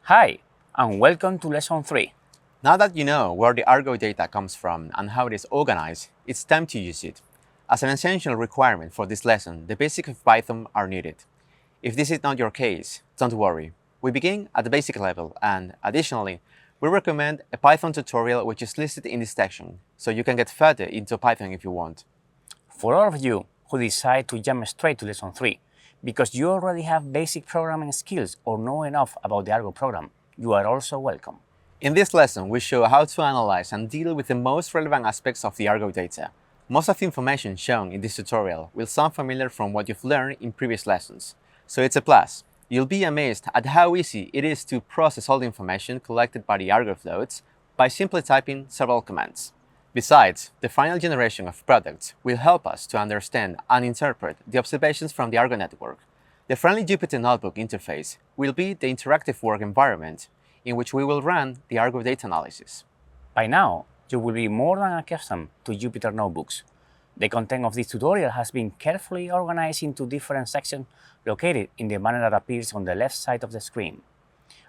Hi, and welcome to Lesson 3. Now that you know where the Argo data comes from and how it is organized, it's time to use it. As an essential requirement for this lesson, the basics of Python are needed. If this is not your case, don't worry. We begin at the basic level, and additionally, we recommend a Python tutorial which is listed in this section, so you can get further into Python if you want. For all of you who decide to jump straight to Lesson 3, because you already have basic programming skills or know enough about the Argo program, you are also welcome. In this lesson, we show how to analyze and deal with the most relevant aspects of the Argo data. Most of the information shown in this tutorial will sound familiar from what you've learned in previous lessons, so it's a plus. You'll be amazed at how easy it is to process all the information collected by the Argo floats by simply typing several commands. Besides, the final generation of products will help us to understand and interpret the observations from the Argo network. The friendly Jupyter Notebook interface will be the interactive work environment in which we will run the Argo data analysis. By now, you will be more than accustomed to Jupyter Notebooks. The content of this tutorial has been carefully organized into different sections located in the manner that appears on the left side of the screen.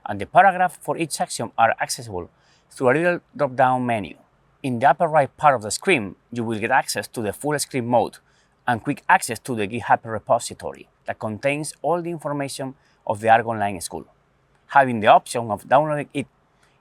And the paragraphs for each section are accessible through a little drop-down menu. In the upper right part of the screen, you will get access to the full screen mode and quick access to the GitHub repository that contains all the information of the Argo Online School, having the option of downloading it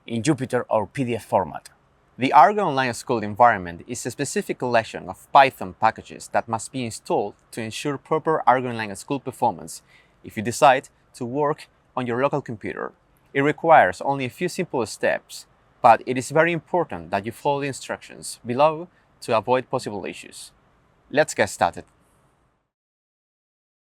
in Jupyter or PDF format. The Argo Online School environment is a specific collection of Python packages that must be installed to ensure proper Argo Online School performance if you decide to work on your local computer. It requires only a few simple steps, but it is very important that you follow the instructions below to avoid possible issues. Let's get started.